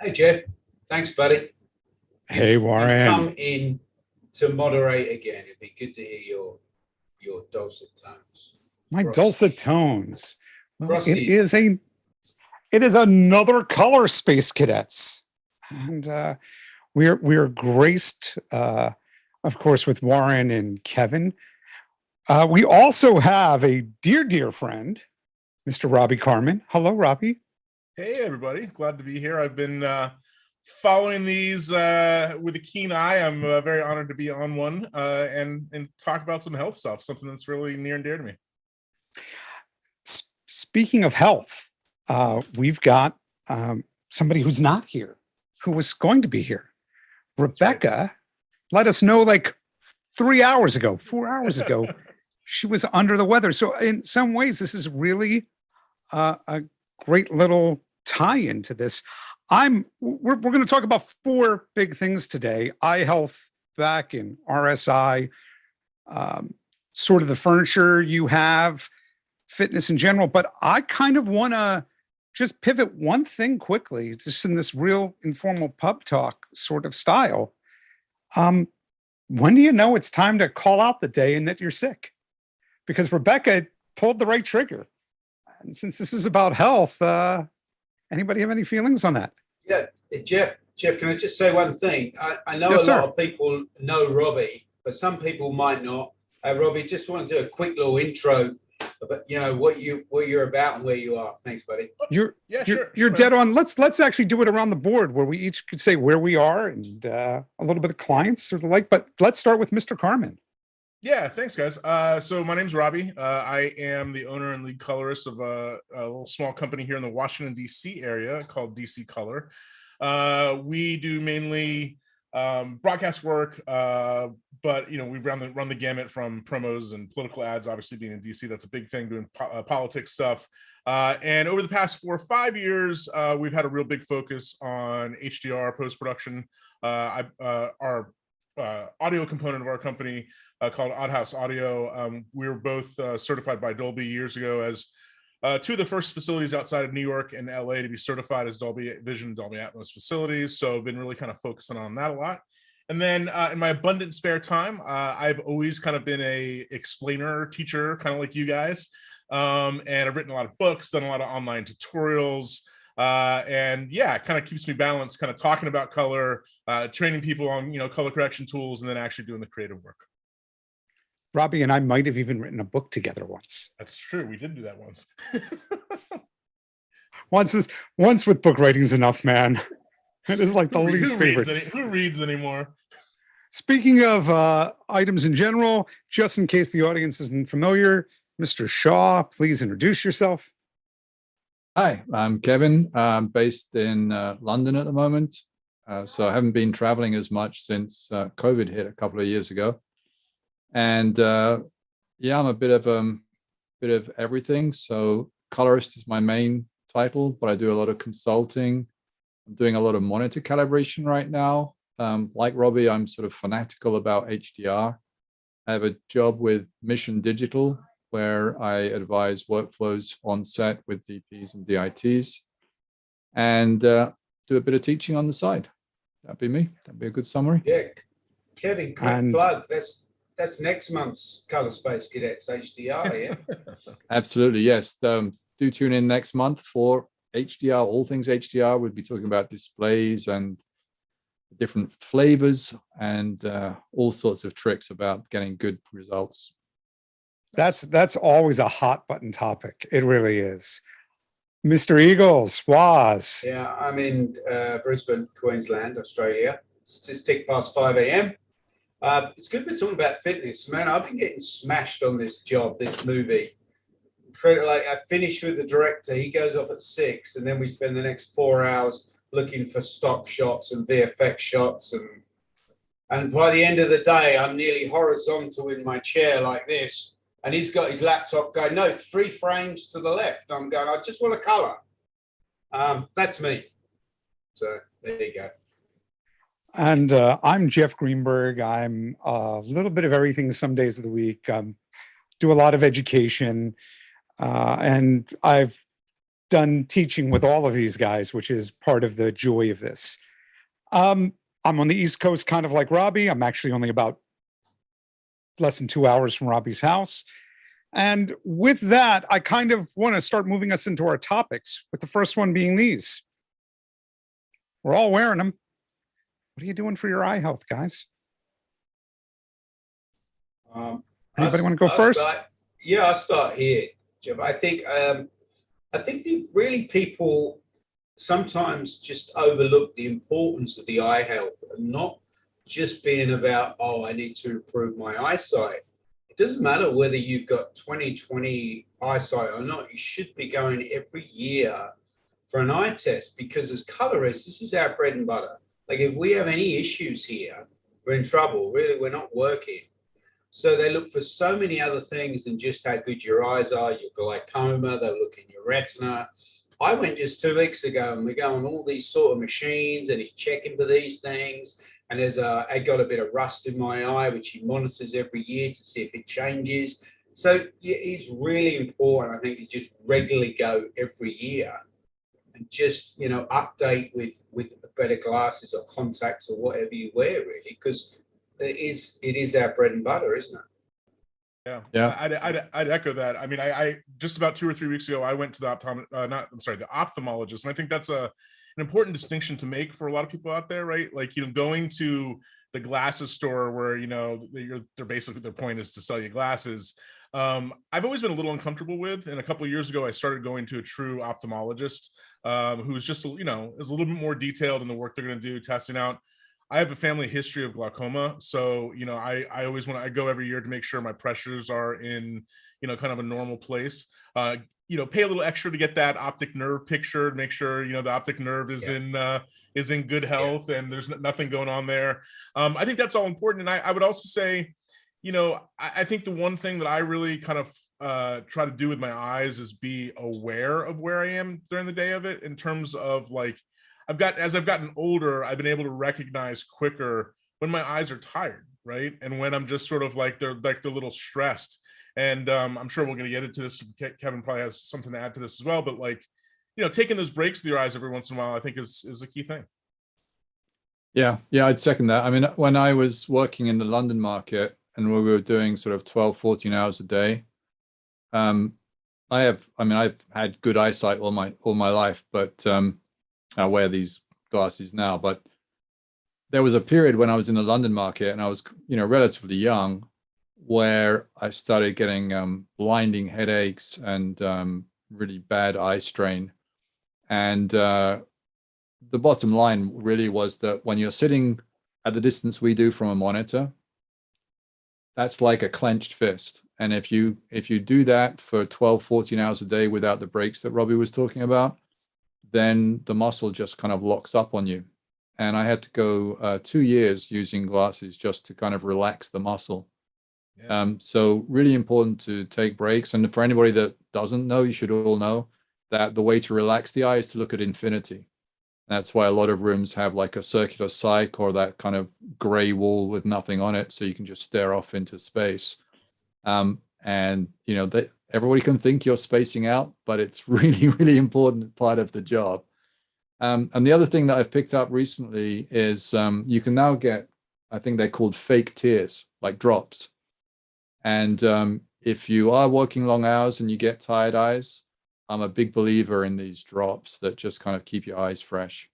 Hey, Jeff. Thanks, buddy. Hey, You've come Warren. in to moderate again. It'd be good to hear your dulcet tones. My dulcet Frosty. tones. Well, Frosty. it is another Color Space Cadets. And we're graced, of course, with Warren and Kevin. We also have a dear friend, Mr. Robbie Carman. Hello, Robbie. Hey, everybody. Glad to be here. I've been following these with a keen eye. I'm very honored to be on one and talk about some health stuff, something that's really near and dear to me. Speaking of health, we've got somebody who's not here, who was going to be here. Rebecca let us know like 4 hours ago, she was under the weather. So in some ways, this is really a great little tie into this. We're going to talk about 4 big things today: eye health, back and RSI, sort of the furniture you have, fitness in general. But I kind of want to just pivot one thing quickly, just in this real informal pub talk sort of style. When do you know it's time to call out the day and that you're sick? Because Rebecca pulled the right trigger. And since this is about health, anybody have any feelings on that? Yeah, Jeff, can I just say one thing? I know Yes, a lot sir. of people know Robbie, but some people might not. Robbie, just want to do a quick little intro about what you're about and where you are. Thanks, buddy. You're dead on. Let's actually do it around the board where we each could say where we are and a little bit of clients or the like. But let's start with Mr. Carman. Yeah, thanks, guys. So my name's Robbie. I am the owner and lead colorist of a little small company here in the Washington, D.C. area called DC Color. We do mainly broadcast work, but we run the gamut from promos and political ads. Obviously, being in DC, that's a big thing, doing politics stuff. And over the past 4 or 5 years, we've had a real big focus on HDR post-production. Our audio component of our company called Odd House Audio. We were both certified by Dolby years ago as 2 of the first facilities outside of New York and LA to be certified as Dolby Vision, Dolby Atmos facilities. So I've been really kind of focusing on that a lot. And then in my abundant spare time, I've always kind of been a explainer teacher, kind of like you guys. And I've written a lot of books, done a lot of online tutorials. And yeah, it kind of keeps me balanced, kind of talking about color, training people on, color correction tools, and then actually doing the creative work. Robbie and I might have even written a book together once. That's true. We did do that once. once with book writing's enough, man. It is like the least favorite. Who reads anymore? Speaking of items in general, just in case the audience isn't familiar, Mr. Shaw, please introduce yourself. Hi, I'm Kevin. I'm based in London at the moment. So I haven't been traveling as much since COVID hit a couple of years ago. And yeah, I'm a bit of everything. So colorist is my main title, but I do a lot of consulting. I'm doing a lot of monitor calibration right now. Like Robbie, I'm sort of fanatical about HDR. I have a job with Mission Digital where I advise workflows on set with DPs and DITs, and do a bit of teaching on the side. That'd be me. That'd be a good summary. Yeah, Kevin, quick plug. That's next month's Color Space Cadets HDR, yeah? Absolutely, yes. Do tune in next month for HDR, all things HDR. We'll be talking about displays and different flavors and all sorts of tricks about getting good results. That's always a hot button topic. It really is. Mr. Eagles, Waz. Yeah, I'm in Brisbane, Queensland, Australia. It's just ticked past 5 a.m. It's good we're talking about fitness, man. I've been getting smashed on this job, this movie. Like I finished with the director. He goes off at 6, and then we spend the next 4 hours looking for stock shots and VFX shots, and by the end of the day, I'm nearly horizontal in my chair like this, and he's got his laptop going, no, 3 frames to the left. I'm going, I just want a color. That's me. So there you go. And I'm Jeff Greenberg. I'm a little bit of everything some days of the week. Do a lot of education. And I've done teaching with all of these guys, which is part of the joy of this. I'm on the East Coast, kind of like Robbie. I'm actually only about less than 2 hours from Robbie's house. And with that, I kind of want to start moving us into our topics, with the first one being these. We're all wearing them. What are you doing for your eye health, guys? Anybody want to go first? I'll start here, Jeff. I think that really people sometimes just overlook the importance of the eye health, and not just being about, oh, I need to improve my eyesight. It doesn't matter whether you've got 20/20 eyesight or not. You should be going every year for an eye test, because as colorists, this is our bread and butter. Like, if we have any issues here, we're in trouble. Really, we're not working. So they look for so many other things than just how good your eyes are, your glaucoma, they look in your retina. I went just 2 weeks ago, and we go on all these sort of machines, and he's checking for these things. And I got a bit of rust in my eye, which he monitors every year to see if it changes. So yeah, it's really important, I think, to just regularly go every year and just, update with better glasses or contacts or whatever you wear, really, because it is our bread and butter, isn't it? Yeah. I'd echo that. I mean, I just about 2 or 3 weeks ago, I went to the ophthalmologist, and I think that's an important distinction to make for a lot of people out there, right? Like, going to the glasses store where they're basically, their point is to sell you glasses. I've always been a little uncomfortable with, and a couple of years ago, I started going to a true ophthalmologist who's just is a little bit more detailed in the work they're going to do, testing out. I have a family history of glaucoma, so I always I go every year to make sure my pressures are in kind of a normal place. Pay a little extra to get that optic nerve picture to make sure the optic nerve is in good health and there's nothing going on there. I think that's all important, and I would also say, I think the one thing that I really kind of try to do with my eyes is be aware of where I am during the day of it, in terms of like, as I've gotten older, I've been able to recognize quicker when my eyes are tired, right? And when I'm just sort of they're a little stressed. And I'm sure we're going to get into this. Kevin probably has something to add to this as well. But taking those breaks with your eyes every once in a while, I think is a key thing. Yeah, I'd second that. I mean, when I was working in the London market and we were doing sort of 12, 14 hours a day, I've had good eyesight all my life, but I wear these glasses now. But there was a period when I was in the London market and I was, relatively young, where I started getting blinding headaches and really bad eye strain. And the bottom line really was that when you're sitting at the distance we do from a monitor, that's like a clenched fist. And if you do that for 12, 14 hours a day without the breaks that Robbie was talking about, then the muscle just kind of locks up on you. And I had to go 2 years using glasses just to kind of relax the muscle. Yeah. So really important to take breaks. And for anybody that doesn't know, you should all know that the way to relax the eye is to look at infinity. That's why a lot of rooms have like a circular cyc or that kind of gray wall with nothing on it, so you can just stare off into space. And everybody can think you're spacing out, but it's really, really important part of the job. And the other thing that I've picked up recently is you can now get, I think they're called fake tears, like drops. And if you are working long hours and you get tired eyes, I'm a big believer in these drops that just kind of keep your eyes fresh.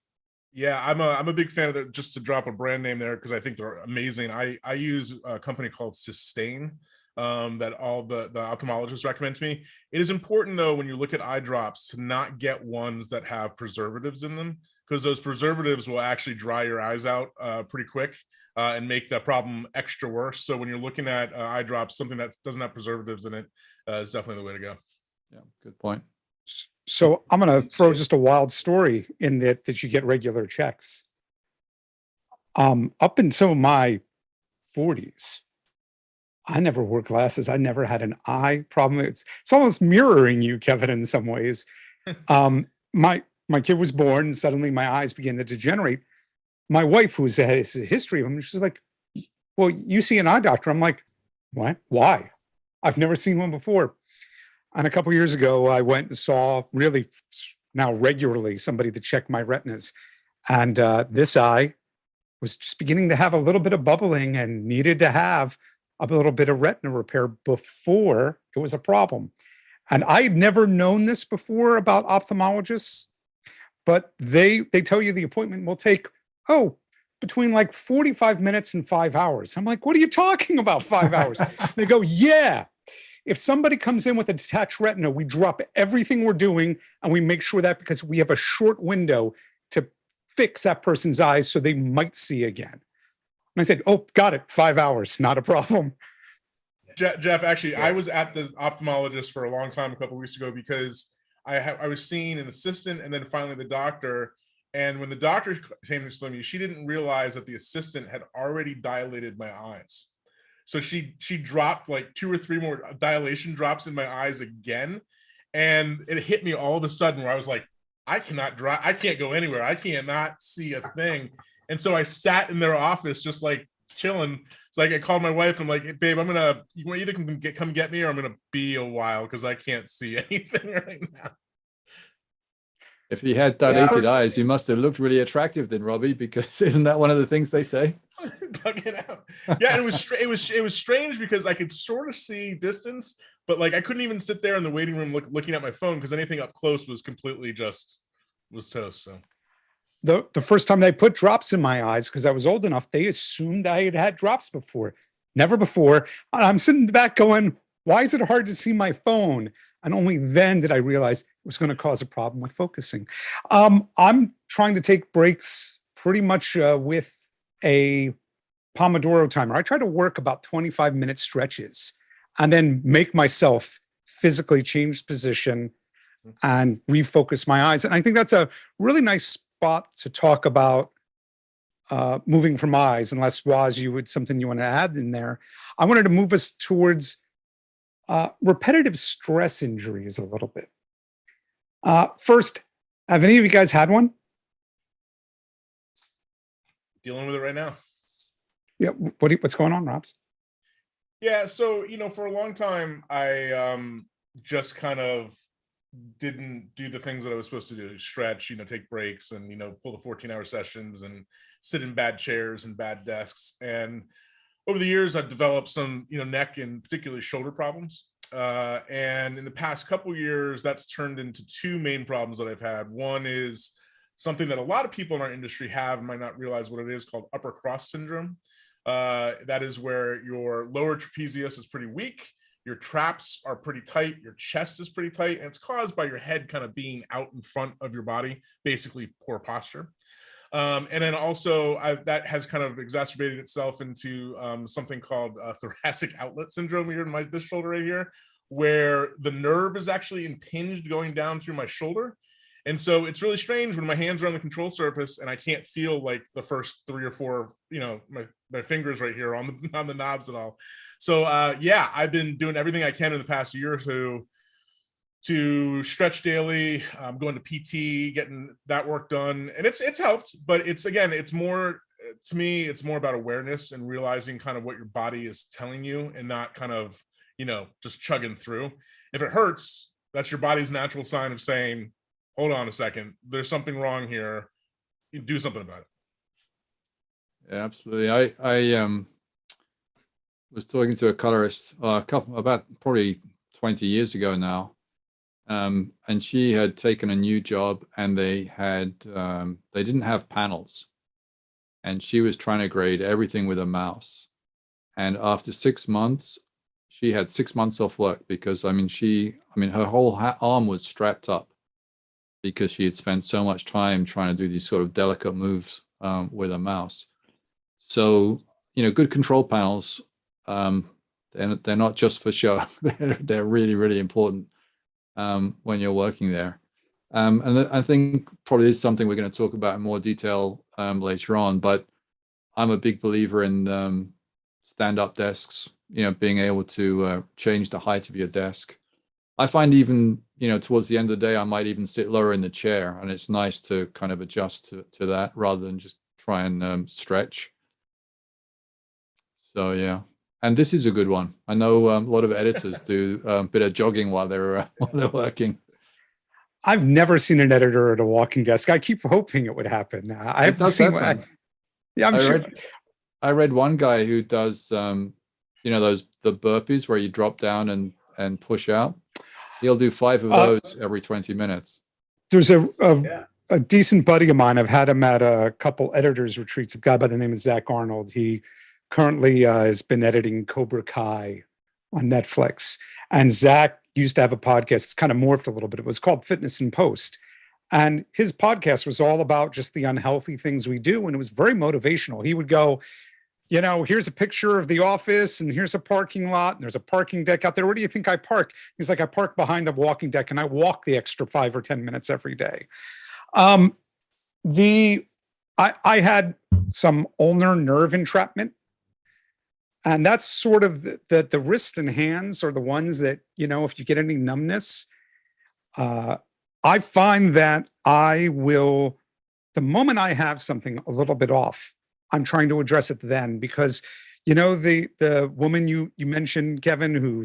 Yeah, I'm a big fan of that. Just to drop a brand name there, because I think they're amazing. I use a company called Sustain that all the ophthalmologists recommend to me. It is important, though, when you look at eye drops, to not get ones that have preservatives in them, because those preservatives will actually dry your eyes out pretty quick and make that problem extra worse. So when you're looking at eye drops, something that doesn't have preservatives in it is definitely the way to go. Yeah, good point. So I'm going to throw just a wild story in that you get regular checks. Up until my 40s, I never wore glasses. I never had an eye problem. It's almost mirroring you, Kevin, in some ways. My kid was born, and suddenly my eyes began to degenerate. My wife, who has a history of them, she's like, "Well, you see an eye doctor." I'm like, "What? Why? I've never seen one before." And a couple of years ago, I went and saw really now regularly somebody to check my retinas. And this eye was just beginning to have a little bit of bubbling and needed to have a little bit of retina repair before it was a problem. And I'd never known this before about ophthalmologists, but they tell you the appointment will take, between like 45 minutes and 5 hours. I'm like, what are you talking about, 5 hours? They go, yeah. If somebody comes in with a detached retina, we drop everything we're doing and we make sure that because we have a short window to fix that person's eyes so they might see again. And I said, oh, got it, 5 hours, not a problem. Jeff, actually, I was at the ophthalmologist for a long time a couple of weeks ago because I was seeing an assistant and then finally the doctor. And when the doctor came to me, she didn't realize that the assistant had already dilated my eyes. So she dropped like 2 or 3 more dilation drops in my eyes again. And it hit me all of a sudden where I was like, I can't go anywhere. I cannot see a thing. And so I sat in their office just like chilling. It's like I called my wife. I'm like, hey, babe, you either come get me or I'm going to be a while because I can't see anything right now. If he had dilated eyes, you must have looked really attractive then, Robbie, because isn't that one of the things they say? Bug it out. Yeah, and it was strange because I could sort of see distance, but like I couldn't even sit there in the waiting room looking at my phone because anything up close was completely was toast. So the first time they put drops in my eyes, because I was old enough, they assumed I had had drops before. Never before. I'm sitting back going, why is it hard to see my phone? And only then did I realize it was going to cause a problem with focusing. I'm trying to take breaks pretty much with a Pomodoro timer. I try to work about 25-minute stretches and then make myself physically change position and refocus my eyes. And I think that's a really nice spot to talk about moving from eyes, unless Waz, something you want to add in there. I wanted to move us towards repetitive stress injuries a little bit. First, have any of you guys had one? Dealing with it right now. Yeah. What's going on, Robs? Yeah. So, for a long time, I just kind of didn't do the things that I was supposed to do, stretch, take breaks and, pull the 14-hour sessions and sit in bad chairs and bad desks. And over the years, I've developed some, neck and particularly shoulder problems. And in the past couple of years, that's turned into 2 main problems that I've had. One is something that a lot of people in our industry have and might not realize what it is, called upper cross syndrome. That is where your lower trapezius is pretty weak, your traps are pretty tight, your chest is pretty tight, and it's caused by your head kind of being out in front of your body, basically poor posture. And then also that has kind of exacerbated itself into something called thoracic outlet syndrome here in this shoulder right here, where the nerve is actually impinged going down through my shoulder. And so it's really strange when my hands are on the control surface and I can't feel like the first 3 or 4, my fingers right here on the knobs at all. So yeah, I've been doing everything I can in the past year or two to stretch daily, going to PT, getting that work done. And it's helped, but it's more, to me, it's more about awareness and realizing kind of what your body is telling you and not kind of, just chugging through. If it hurts, that's your body's natural sign of saying, hold on a second, there's something wrong here. You do something about it. Yeah, absolutely. I was talking to a colorist about probably 20 years ago now. And she had taken a new job and they didn't have panels, and she was trying to grade everything with a mouse. And after 6 months, she had 6 months off work because her whole arm was strapped up because she had spent so much time trying to do these sort of delicate moves with a mouse. So, good control panels, they're not just for show. They're really, really important when you're working there. And I think probably is something we're going to talk about in more detail later on, but I'm a big believer in stand-up desks, being able to change the height of your desk. I find even, towards the end of the day, I might even sit lower in the chair, and it's nice to kind of adjust to that rather than just try and stretch. So, yeah. And this is a good one. I know a lot of editors do a bit of jogging while they're working. I've never seen an editor at a walking desk. I keep hoping it would happen. I have to see. Yeah, I'm sure. I read one guy who does, the burpees where you drop down and push out. He'll do 5 of those every 20 minutes. There's a decent buddy of mine. I've had him at a couple editors retreats. A guy by the name of Zach Arnold. He currently has been editing Cobra Kai on Netflix. And Zach used to have a podcast. It's kind of morphed a little bit. It was called Fitness in Post. And his podcast was all about just the unhealthy things we do. And it was very motivational. He would go, here's a picture of the office and here's a parking lot and there's a parking deck out there. Where do you think I park? He's like, I park behind the walking deck and I walk the extra 5 or 10 minutes every day. I had some ulnar nerve entrapment. And that's sort of the wrist and hands are the ones that, if you get any numbness, I find that the moment I have something a little bit off, I'm trying to address it then because, the woman you mentioned, Kevin, who,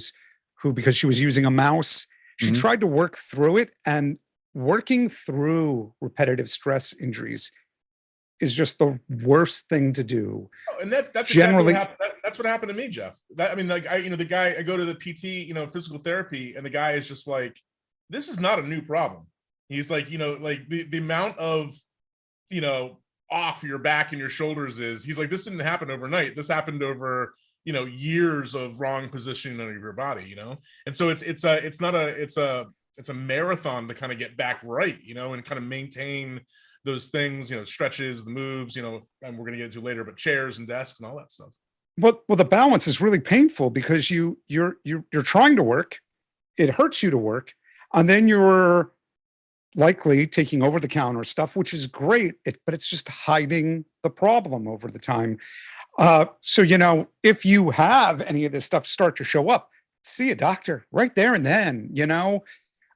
because she was using a mouse, she tried to work through it, and working through repetitive stress injuries is just the worst thing to do. Oh, and that's generally exactly that's what happened to me, Jeff. The guy, I go to the PT, physical therapy, and the guy is just like, this is not a new problem. He's like, the amount of, off your back and your shoulders he's like, this didn't happen overnight. This happened over, years of wrong positioning of your body, And so it's a marathon to kind of get back right, and kind of maintain those things, stretches, the moves, and we're going to get into later, but chairs and desks and all that stuff. Well, the balance is really painful because you're trying to work, it hurts you to work, and then you're likely taking over the counter stuff, which is great, but it's just hiding the problem over the time. So, if you have any of this stuff start to show up, see a doctor right there and then,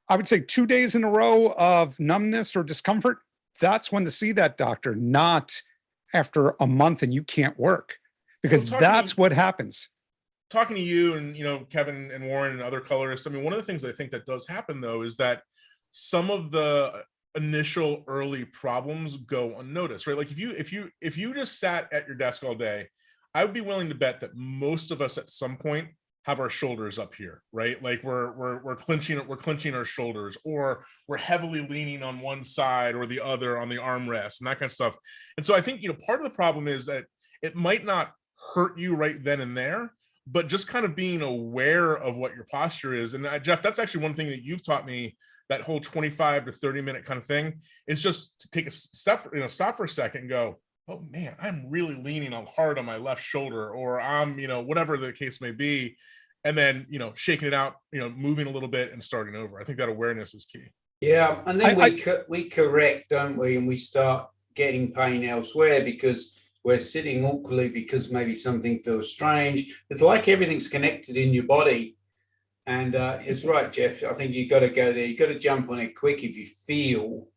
I would say 2 days in a row of numbness or discomfort, that's when to see that doctor, not after a month and you can't work, because that's what happens. Talking to you and, Kevin and Warren and other colorists, one of the things I think that does happen though, is that some of the initial early problems go unnoticed, right? Like if you just sat at your desk all day, I would be willing to bet that most of us at some point have our shoulders up here, right? Like we're clenching our shoulders, or we're heavily leaning on one side or the other on the armrest and that kind of stuff. And so I think, part of the problem is that it might not hurt you right then and there, but just kind of being aware of what your posture is. And Jeff, that's actually one thing that you've taught me, that whole 25 to 30 minute kind of thing, is just to take a step, stop for a second and go, oh man, I'm really leaning hard on my left shoulder, or I'm, whatever the case may be. And then, shaking it out, moving a little bit and starting over. I think that awareness is key. Yeah. And then we correct, don't we? And we start getting pain elsewhere because we're sitting awkwardly because maybe something feels strange. It's like everything's connected in your body. And it's right, Jeff. I think you got to go there. You got to jump on it quick if you feel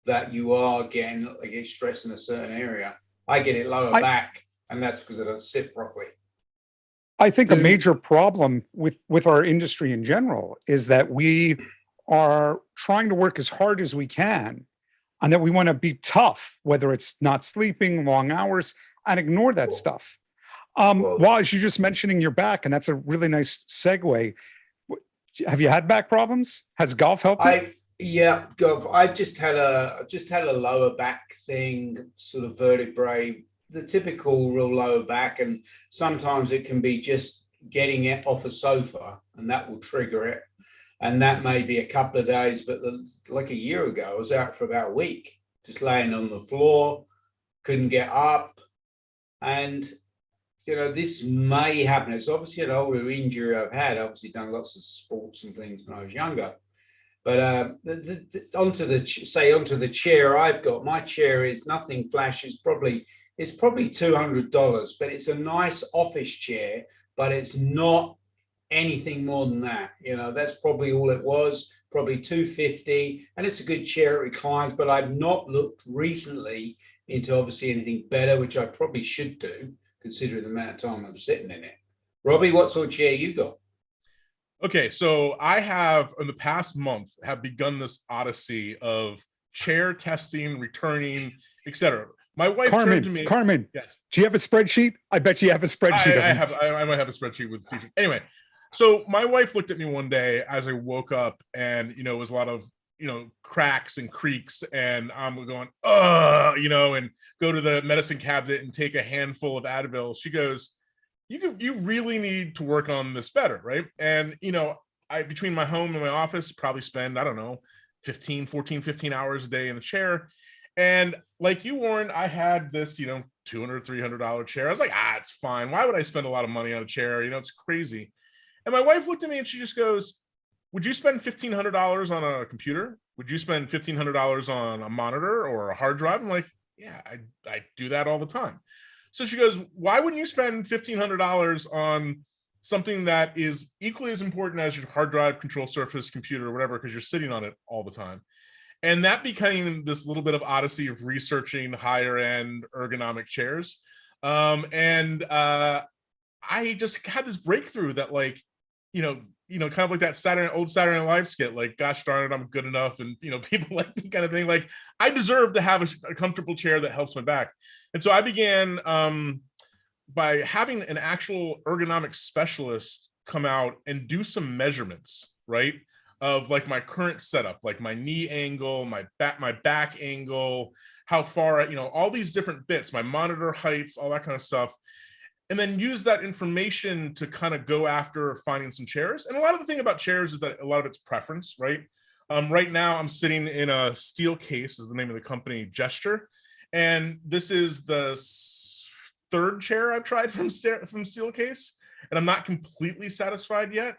that you are getting stress in a certain area. I get it lower back, and that's because I don't sit properly. I think a major problem with our industry in general is that we are trying to work as hard as we can, and that we want to be tough, whether it's not sleeping, long hours, and ignore that stuff. Well, as you're just mentioning your back, and that's a really nice segue. Have you had back problems? Has golf helped you? Yeah, golf. I just had a lower back thing, sort of vertebrae, the typical real lower back, and sometimes it can be just getting it off a sofa, and that will trigger it. And that may be a couple of days, but like a year ago, I was out for about a week, just laying on the floor, couldn't get up, and this may happen. It's obviously an older injury I've had. Obviously done lots of sports and things when I was younger. But onto the chair I've got. My chair is nothing flash. It's probably $200, but it's a nice office chair. But it's not anything more than that. That's probably all it was. Probably $250, and it's a good chair. It reclines. But I've not looked recently into obviously anything better, which I probably should do, considering the amount of time I'm sitting in it. Robbie, what sort of chair you got? Okay, so I have in the past month have begun this odyssey of chair testing, returning, etc. My wife turned to me. Carman, Yes. do you have a spreadsheet? I bet you have a spreadsheet. I might have a spreadsheet with features. Anyway, so my wife looked at me one day as I woke up, and it was a lot of cracks and creaks, and I'm going, and go to the medicine cabinet and take a handful of Advil. She goes, you really need to work on this better, right? And I, between my home and my office, probably spend, I don't know, 15 hours a day in the chair. And like you, Warren, I had this $200, $300 chair. I was like, it's fine. Why would I spend a lot of money on a chair? It's crazy. And my wife looked at me and she just goes, would you spend $1,500 on a computer? Would you spend $1,500 on a monitor or a hard drive? I'm like, yeah, I do that all the time. So she goes, why wouldn't you spend $1,500 on something that is equally as important as your hard drive, control surface, computer, or whatever, because you're sitting on it all the time? And that became this little bit of odyssey of researching higher end ergonomic chairs. I just had this breakthrough that kind of like that old Saturday Night Live skit, like, gosh darn it, I'm good enough. And, people like me kind of thing. Like, I deserve to have a comfortable chair that helps my back. And so I began by having an actual ergonomic specialist come out and do some measurements, right? Of like my current setup, like my knee angle, my back angle, how far, all these different bits, my monitor heights, all that kind of stuff. And then use that information to kind of go after finding some chairs. And a lot of the thing about chairs is that a lot of it's preference, right? Right now I'm sitting in a steel case, is the name of the company, Gesture. And this is the third chair I've tried from steel case. And I'm not completely satisfied yet.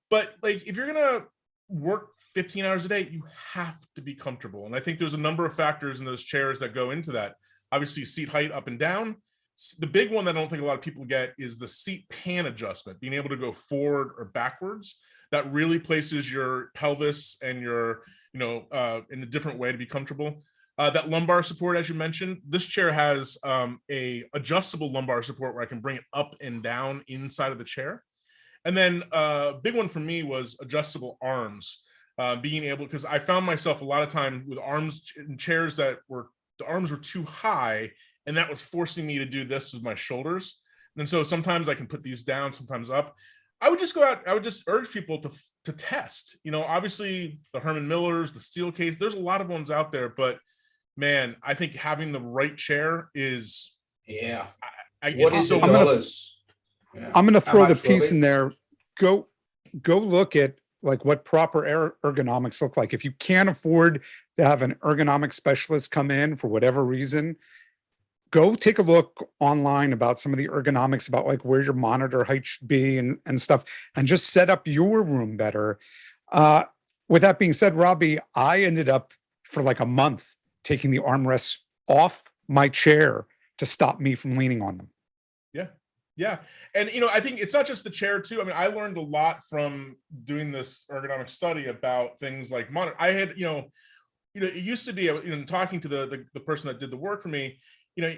But like, if you're gonna work 15 hours a day, you have to be comfortable. And I think there's a number of factors in those chairs that go into that. Obviously, seat height up and down. The big one that I don't think a lot of people get is the seat pan adjustment, being able to go forward or backwards. That really places your pelvis and your, in a different way to be comfortable. That lumbar support, as you mentioned, this chair has a adjustable lumbar support where I can bring it up and down inside of the chair. And then a big one for me was adjustable arms, being able, because I found myself a lot of time with arms in chairs that the arms were too high, and that was forcing me to do this with my shoulders. And so sometimes I can put these down, sometimes up. I would just go out, I would just urge people to test, obviously the Herman Millers, the steel case, there's a lot of ones out there, but man, I think having the right chair is, what is the dollars? I'm going to throw the piece in there. Go look at like what proper ergonomics look like. If you can't afford to have an ergonomic specialist come in for whatever reason, go take a look online about some of the ergonomics, about like where your monitor height should be and stuff, and just set up your room better. With that being said, Robbie, I ended up for like a month taking the armrests off my chair to stop me from leaning on them. Yeah. And, I think it's not just the chair too. I mean, I learned a lot from doing this ergonomic study about things like monitor. I had, it used to be, talking to the person that did the work for me,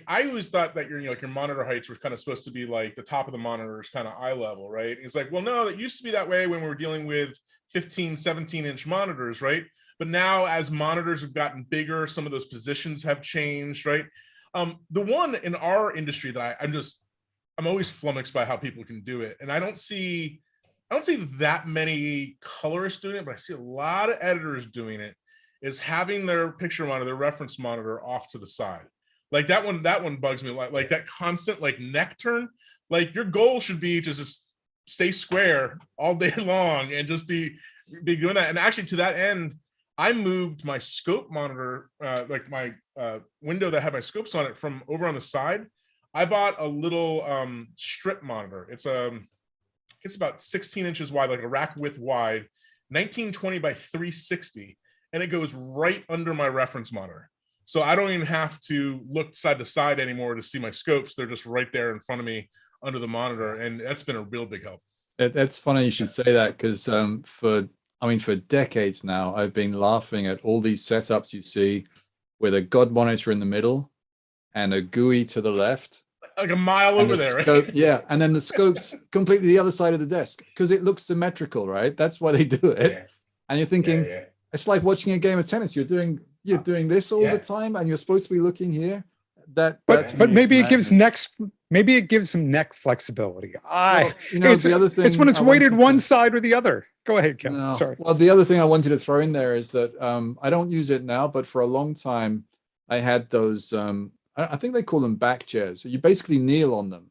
I always thought that your monitor heights were kind of supposed to be like the top of the monitor is kind of eye level, right? It's like, well, no, it used to be that way when we were dealing with 15, 17-inch monitors, right? But now as monitors have gotten bigger, some of those positions have changed, right? The one in our industry that I'm always flummoxed by how people can do it. And I don't see that many colorists doing it, but I see a lot of editors doing it, is having their picture monitor, their reference monitor off to the side. Like that one bugs me, like that constant like neck turn. Like your goal should be to just stay square all day long and just be doing that. And actually to that end, I moved my scope monitor, like my window that had my scopes on it, from over on the side. I bought a little strip monitor. It's about 16 inches wide, like a rack width wide, 1920 by 360, and it goes right under my reference monitor. So I don't even have to look side to side anymore to see my scopes. They're just right there in front of me under the monitor, and that's been a real big help. That's funny you should say that, because for decades now, I've been laughing at all these setups you see with a God monitor in the middle and a GUI to the left, like a mile And over the there, scope, right? yeah, and then the scope's completely the other side of the desk because it looks symmetrical, right? That's why they do it. Yeah. And you're Yeah, yeah, thinking it's like watching a game of tennis. You're doing this all Yeah. the time, and you're supposed to be looking here. That's But when you maybe can it gives imagine. maybe it gives some neck flexibility. Well, you know, the other thing it's when it's I weighted wanted one to- side or the other. Go ahead, Kevin. No. Sorry. Well, the other thing I wanted to throw in there is that I don't use it now, but for a long time I had those. I think they call them back chairs. So you basically kneel on them.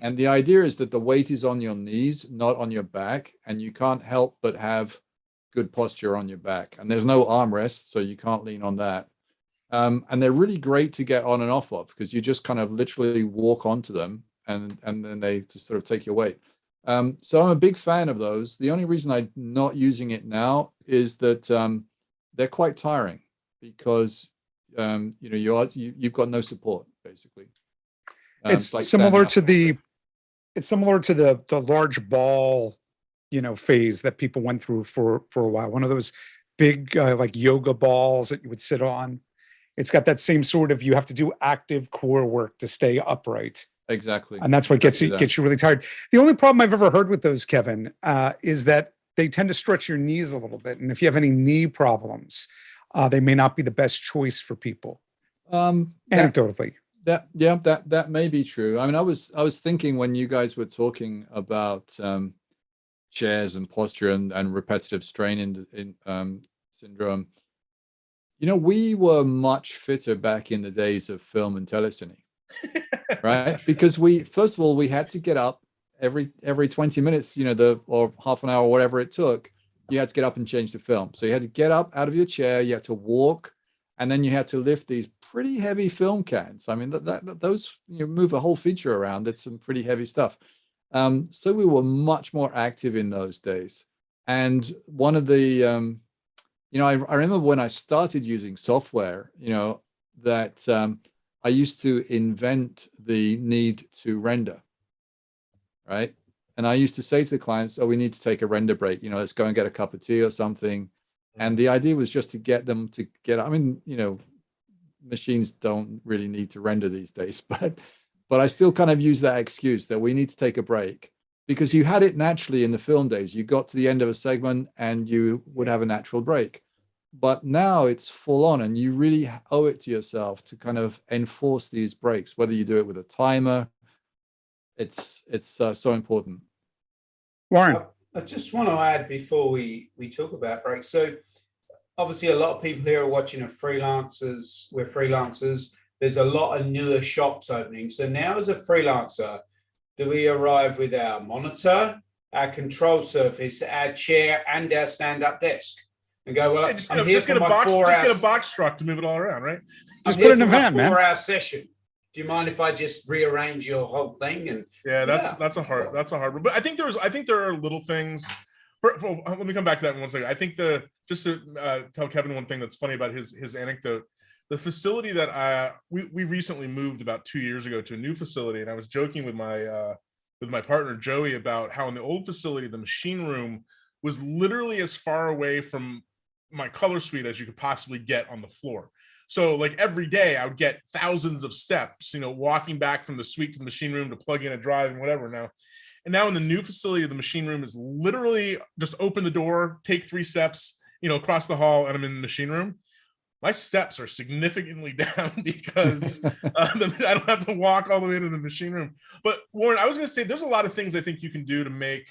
And the idea is that the weight is on your knees, not on your back, and you can't help but have good posture on your back. And there's no armrest, so you can't lean on that. And they're really great to get on and off of because you just kind of literally walk onto them, and then they just sort of take your weight. So I'm a big fan of those. The only reason I'm not using it now is that they're quite tiring because you've got no support basically. It's like similar to standing the large ball, phase that people went through for a while. One of those big like yoga balls that you would sit on. It's got that same sort of, you have to do active core work to stay upright. Exactly. And that's what gets you really tired. The only problem I've ever heard with those, Kevin, is that they tend to stretch your knees a little bit. And if you have any knee problems, they may not be the best choice for people. Anecdotally. That may be true. I mean, I was thinking when you guys were talking about chairs and posture and repetitive strain in syndrome, we were much fitter back in the days of film and telecine, right? Because first of all, we had to get up every 20 minutes, or half an hour, whatever it took. You had to get up and change the film. So you had to get up out of your chair, you had to walk, and then you had to lift these pretty heavy film cans. I mean, those, move a whole feature around. It's some pretty heavy stuff. So we were much more active in those days. And one of the, I remember when I started using software, that I used to invent the need to render, right? And I used to say to the clients, oh, we need to take a render break. Let's go and get a cup of tea or something. And the idea was just to get them to I mean, machines don't really need to render these days, but I still kind of use that excuse that we need to take a break because you had it naturally in the film days. You got to the end of a segment and you would have a natural break. But now it's full on and you really owe it to yourself to kind of enforce these breaks, whether you do it with a timer. It's so important. Warren. I just want to add before we talk about breaks. So obviously a lot of people here are watching are freelancers. We're freelancers. There's a lot of newer shops opening. So now as a freelancer, do we arrive with our monitor, our control surface, our chair, and our stand-up desk? And go, well, Just I'm here get for a my box. 4 Just hours. get a box truck to move it all around, right? Just I'm put it here in for a my van, man. 4-hour session. Do you mind if I just rearrange your whole thing? And that's a hard one. But I think there are little things. Let me come back to that in 1 second. I think just to tell Kevin one thing that's funny about his anecdote. The facility that we recently moved about 2 years ago to a new facility, and I was joking with my partner Joey about how in the old facility the machine room was literally as far away from my color suite as you could possibly get on the floor. So like every day I would get thousands of steps, walking back from the suite to the machine room to plug in a drive and whatever now. And now in the new facility, the machine room is literally just open the door, take 3 steps, across the hall, and I'm in the machine room. My steps are significantly down because I don't have to walk all the way into the machine room. But Warren, I was going to say there's a lot of things I think you can do to make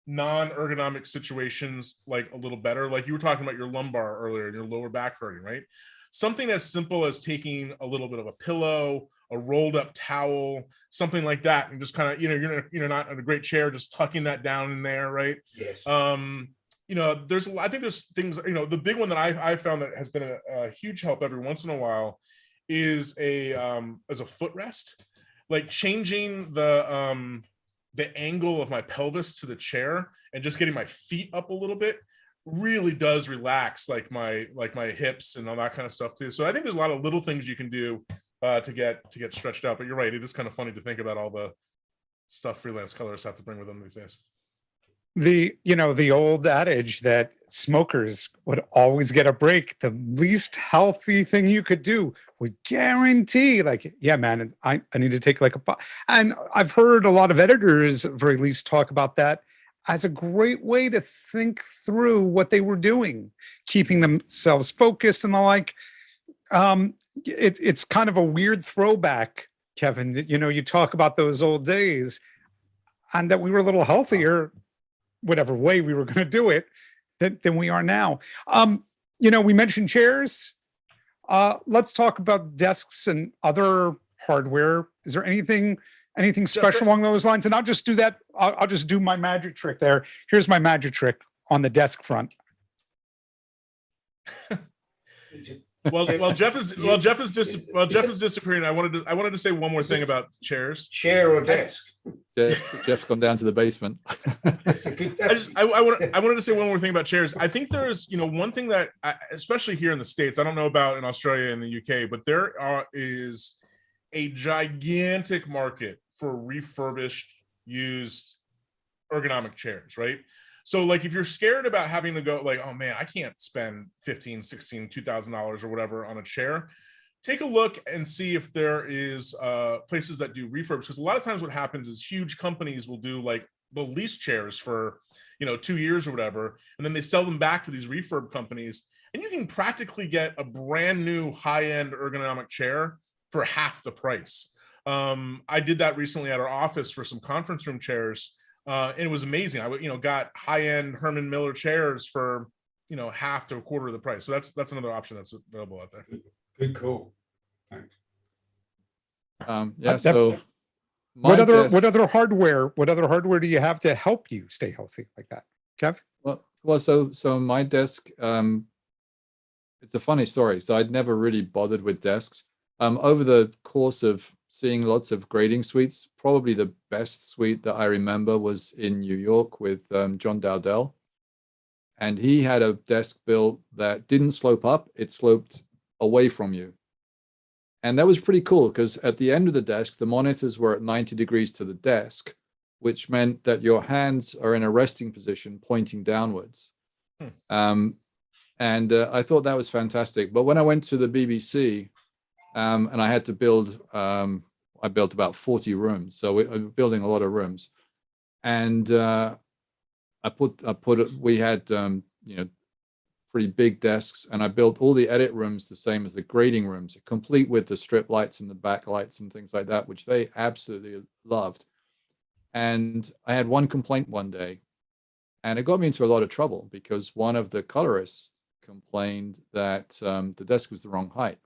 non-ergonomic situations like a little better. Like you were talking about your lumbar earlier and your lower back hurting, right? Something as simple as taking a little bit of a pillow, a rolled up towel, something like that, and just kind of, you're not in a great chair, just tucking that down in there, right? yes. I think there's things, the big one that I found that has been a huge help every once in a while is as a footrest, like changing the angle of my pelvis to the chair and just getting my feet up a little bit really does relax like my hips and all that kind of stuff too. So I think there's a lot of little things you can do to get stretched out. But you're right, it is kind of funny to think about all the stuff freelance colorists have to bring with them these days. the old adage that smokers would always get a break, the least healthy thing you could do would guarantee, like, yeah, man, I need to take like and I've heard a lot of editors at very least talk about that as a great way to think through what they were doing, keeping themselves focused and the like. It's kind of a weird throwback, Kevin, that, you talk about those old days and that we were a little healthier, whatever way we were going to do it, than we are now. We mentioned chairs. Let's talk about desks and other hardware. Is there anything special along those lines? And I'll just do that. I'll just do my magic trick there. Here's my magic trick on the desk front. Well, Jeff is disagreeing. I wanted to say one more thing about chairs. Chair or desk? Jeff's gone down to the basement. That's a good. I wanted to say one more thing about chairs. I think there's one thing that especially here in the States, I don't know about in Australia and the UK, but there is a gigantic market for refurbished, used ergonomic chairs, right? So like if you're scared about having to go like, oh man, I can't spend $15, $16, $2,000 or whatever on a chair, take a look and see if there is places that do refurbs. Because a lot of times what happens is huge companies will do like the lease chairs for 2 years or whatever, and then they sell them back to these refurb companies, and you can practically get a brand new high-end ergonomic chair for half the price. I did that recently at our office for some conference room chairs. And it was amazing. I got high-end Herman Miller chairs for half to a quarter of the price. So that's another option that's available out there. Good call. Thanks. So what other hardware do you have to help you stay healthy like that, Kev? Well, so my desk, it's a funny story. So I'd never really bothered with desks. Over the course of seeing lots of grading suites, probably the best suite that I remember was in New York with John Dowdell. And he had a desk built that didn't slope up, it sloped away from you. And that was pretty cool because at the end of the desk, the monitors were at 90 degrees to the desk, which meant that your hands are in a resting position pointing downwards. And I thought that was fantastic. But when I went to the BBC, and I had to build, I built about 40 rooms. So we were building a lot of rooms. And we had, pretty big desks, and I built all the edit rooms the same as the grading rooms, complete with the strip lights and the backlights and things like that, which they absolutely loved. And I had one complaint one day, and it got me into a lot of trouble because one of the colorists complained that the desk was the wrong height.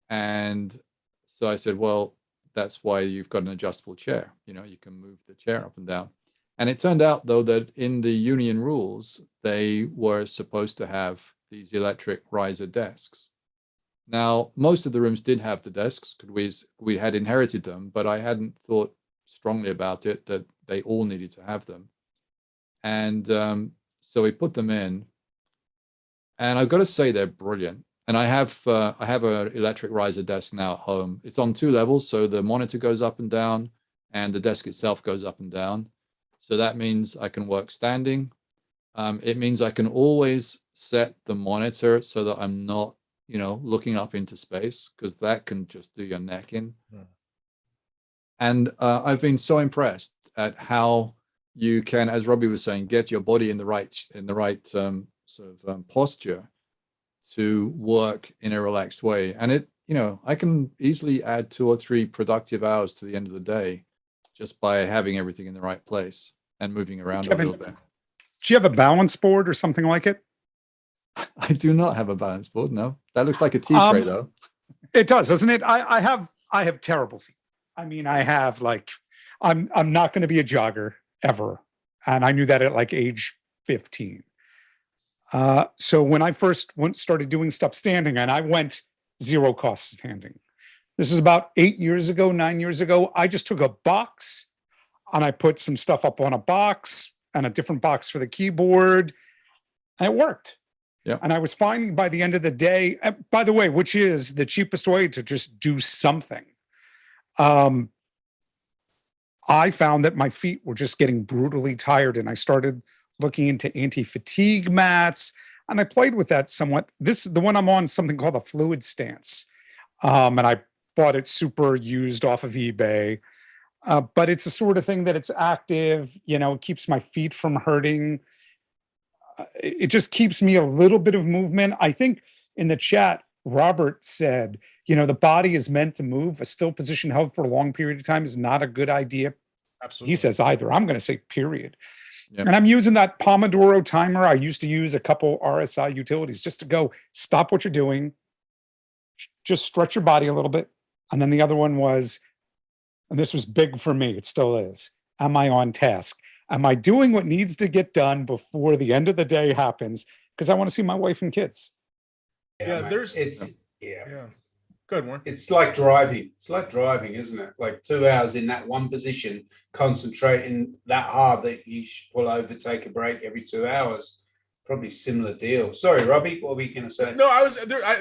And so I said, well, that's why you've got an adjustable chair. You can move the chair up and down. And it turned out, though, that in the union rules, they were supposed to have these electric riser desks. Now, most of the rooms did have the desks because we had inherited them, but I hadn't thought strongly about it that they all needed to have them. And so we put them in. And I've got to say they're brilliant. And I have an electric riser desk now at home. It's on 2 levels, so the monitor goes up and down, and the desk itself goes up and down. So that means I can work standing. It means I can always set the monitor so that I'm not, looking up into space, because that can just do your neck in. Yeah. And I've been so impressed at how you can, as Robbie was saying, get your body in the right posture to work in a relaxed way. And it, I can easily add 2 or 3 productive hours to the end of the day just by having everything in the right place and moving around a little bit. Do you have a balance board or something like it? I do not have a balance board. No, that looks like a tea tray though. It does, doesn't it? I have terrible feet. I mean, I have I'm not going to be a jogger ever. And I knew that at like age 15. So when I first started doing stuff standing, and I went 0 cost standing. This is about 9 years ago. I just took a box and I put some stuff up on a box and a different box for the keyboard, and it worked. Yeah. And I was finding by the end of the day, by the way, which is the cheapest way to just do something. I found that my feet were just getting brutally tired, and I started looking into anti-fatigue mats, and I played with that somewhat. The one I'm on, something called a fluid stance. And I bought it super used off of eBay. But it's the sort of thing that it's active, it keeps my feet from hurting. It just keeps me a little bit of movement. I think in the chat, Robert said, the body is meant to move. A still position held for a long period of time is not a good idea. Absolutely. He says either. I'm going to say period. Yep. And I'm using that Pomodoro timer. I used to use a couple RSI utilities just to go stop what you're doing, just stretch your body a little bit. And then the other one was, and this was big for me, it still is, am I on task? Am I doing what needs to get done before the end of the day happens? Because I want to see my wife and kids. Yeah, man. yeah. Good one. It's like driving. It's like driving, isn't it? Like 2 hours in that one position, concentrating that hard that you should pull over, take a break every 2 hours. Probably similar deal. Sorry, Robbie, what were you going to say? No,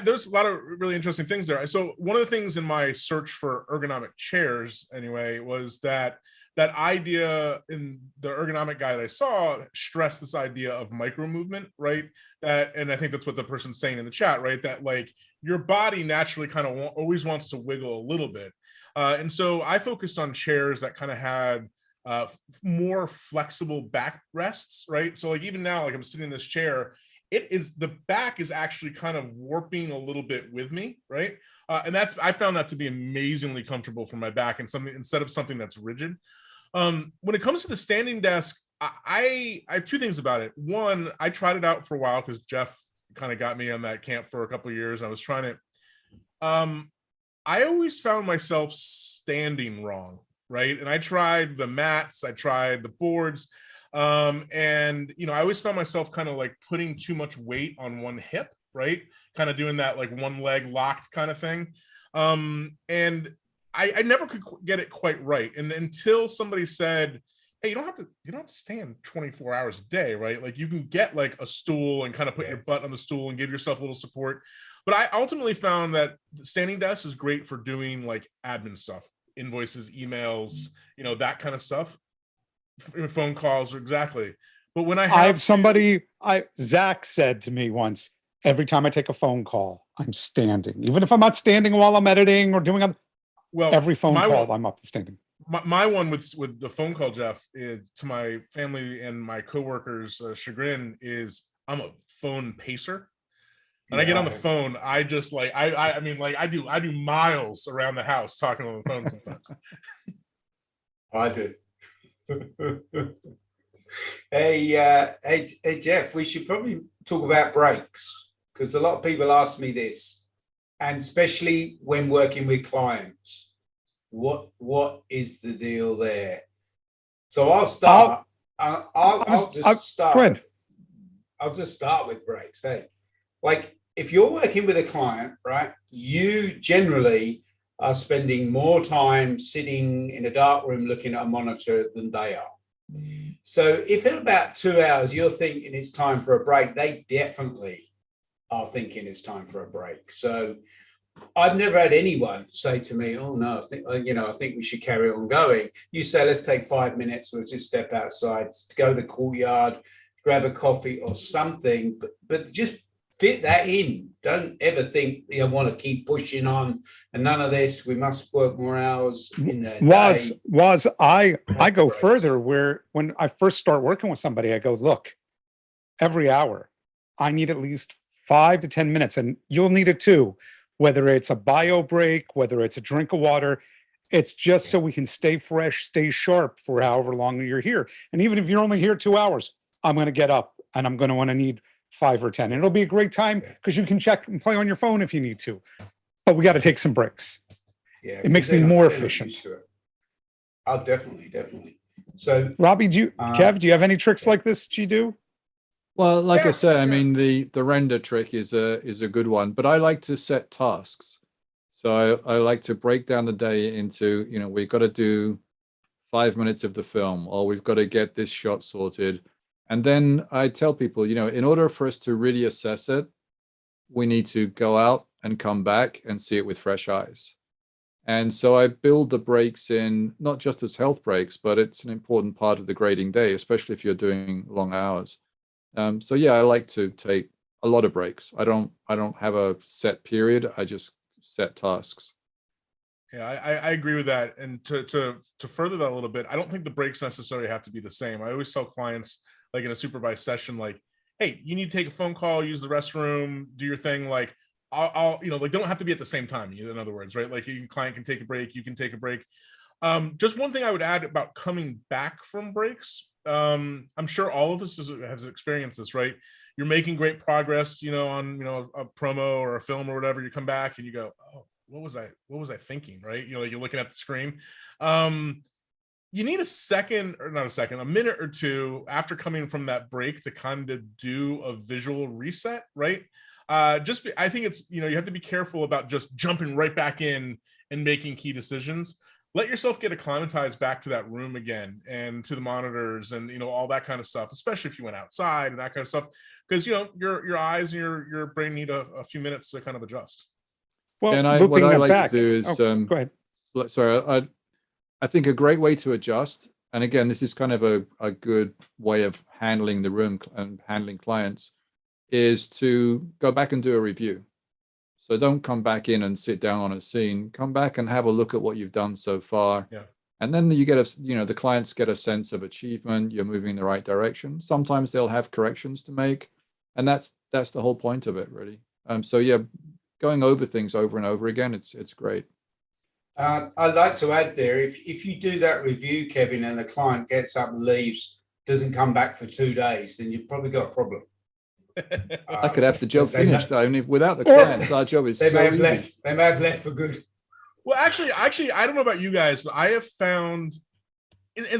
there's a lot of really interesting things there. So one of the things in my search for ergonomic chairs, anyway, was that idea in the ergonomic guy that I saw stressed this idea of micro movement, right? And I think that's what the person's saying in the chat, right? That like your body naturally kind of always wants to wiggle a little bit. And so I focused on chairs that kind of had more flexible back rests, right? So like even now, like I'm sitting in this chair, the back is actually kind of warping a little bit with me, right? And I found that to be amazingly comfortable for my back and something instead of something that's rigid. When it comes to the standing desk, I have two things about it. One, I tried it out for a while because Jeff kind of got me on that camp for a couple of years. I was trying it. I always found myself standing wrong, right? And I tried the mats, I tried the boards, and I always found myself kind of like putting too much weight on one hip, right? Kind of doing that like one leg locked kind of thing. And I never could get it quite right. And until somebody said, hey, you don't have to stand 24 hours a day, right? Like you can get like a stool and kind of put your butt on the stool and give yourself a little support. But I ultimately found that the standing desk is great for doing like admin stuff, invoices, emails, that kind of stuff, phone calls, exactly. But when Zach said to me once, every time I take a phone call, I'm standing, even if I'm not standing while I'm editing or doing other. Well, every phone call, I'm up to standing. My one with the phone call, Jeff, is to my family and my coworkers' chagrin, is I'm a phone pacer. And I get on the phone, I just like I mean like I do miles around the house talking on the phone sometimes. I do. Hey Jeff, we should probably talk about breaks because a lot of people ask me this, and especially when working with clients. What is the deal there? So I'll start. I'll just start. Go ahead. I'll just start with breaks. Hey, like if you're working with a client, right, you generally are spending more time sitting in a dark room looking at a monitor than they are. So if in about 2 hours you're thinking it's time for a break, they definitely are thinking it's time for a break. So I've never had anyone say to me, oh no, I think we should carry on going. You say, let's take 5 minutes, we'll just step outside, go to the courtyard, grab a coffee or something, but just fit that in. Don't ever think I want to keep pushing on and none of this, we must work more hours in the day. I go further where when I first start working with somebody, I go, look, every hour, I need at least 5 to 10 minutes and you'll need it too. Whether it's a bio break, whether it's a drink of water, it's just so we can stay fresh, stay sharp for however long you're here. And even if you're only here 2 hours, I'm going to get up and I'm going to want to need 5 or 10. And it'll be a great time because you can check and play on your phone if you need to. But we got to take some breaks. Yeah, it makes me more efficient. Oh, definitely. So, Robbie, Kev, do you have any tricks like this that you do? Well, like I said, I mean, the render trick is a good one, but I like to set tasks. So I like to break down the day into, we've got to do 5 minutes of the film, or we've got to get this shot sorted. And then I tell people, in order for us to really assess it, we need to go out and come back and see it with fresh eyes. And so I build the breaks in not just as health breaks, but it's an important part of the grading day, especially if you're doing long hours. So yeah, I like to take a lot of breaks. I don't have a set period. I just set tasks. Yeah, I agree with that. And to further that a little bit, I don't think the breaks necessarily have to be the same. I always tell clients, like in a supervised session, like, hey, you need to take a phone call, use the restroom, do your thing. Like, I'll like, they don't have to be at the same time. In other words, right? Like, your client can take a break, you can take a break. Just one thing I would add about coming back from breaks. I'm sure all of us has experienced this, right? You're making great progress, on a promo or a film or whatever. You come back and you go, oh, what was I thinking, right? Like, you're looking at the screen. You need a minute or two after coming from that break to kind of do a visual reset, right? I think it's, you have to be careful about just jumping right back in and making key decisions. Let yourself get acclimatized back to that room again and to the monitors and all that kind of stuff, especially if you went outside and that kind of stuff, because your eyes and your brain need a few minutes to kind of adjust. Well, And what I like back. to do is, go ahead. Sorry, I think a great way to adjust, and again, this is kind of a good way of handling the room and handling clients, is to go back and do a review. So don't come back in and sit down on a scene. Come back and have a look at what you've done so far. Yeah. And then you get the clients get a sense of achievement. You're moving in the right direction. Sometimes they'll have corrections to make, and that's the whole point of it, really. So yeah, going over things over and over again, it's great. I'd like to add there, if you do that review, Kevin, and the client gets up and leaves, doesn't come back for 2 days, then you've probably got a problem. I could have the job finished. I mean, without the clients, our job is they may have easy. left. They may have left for good. Well, actually, I don't know about you guys, but I have found,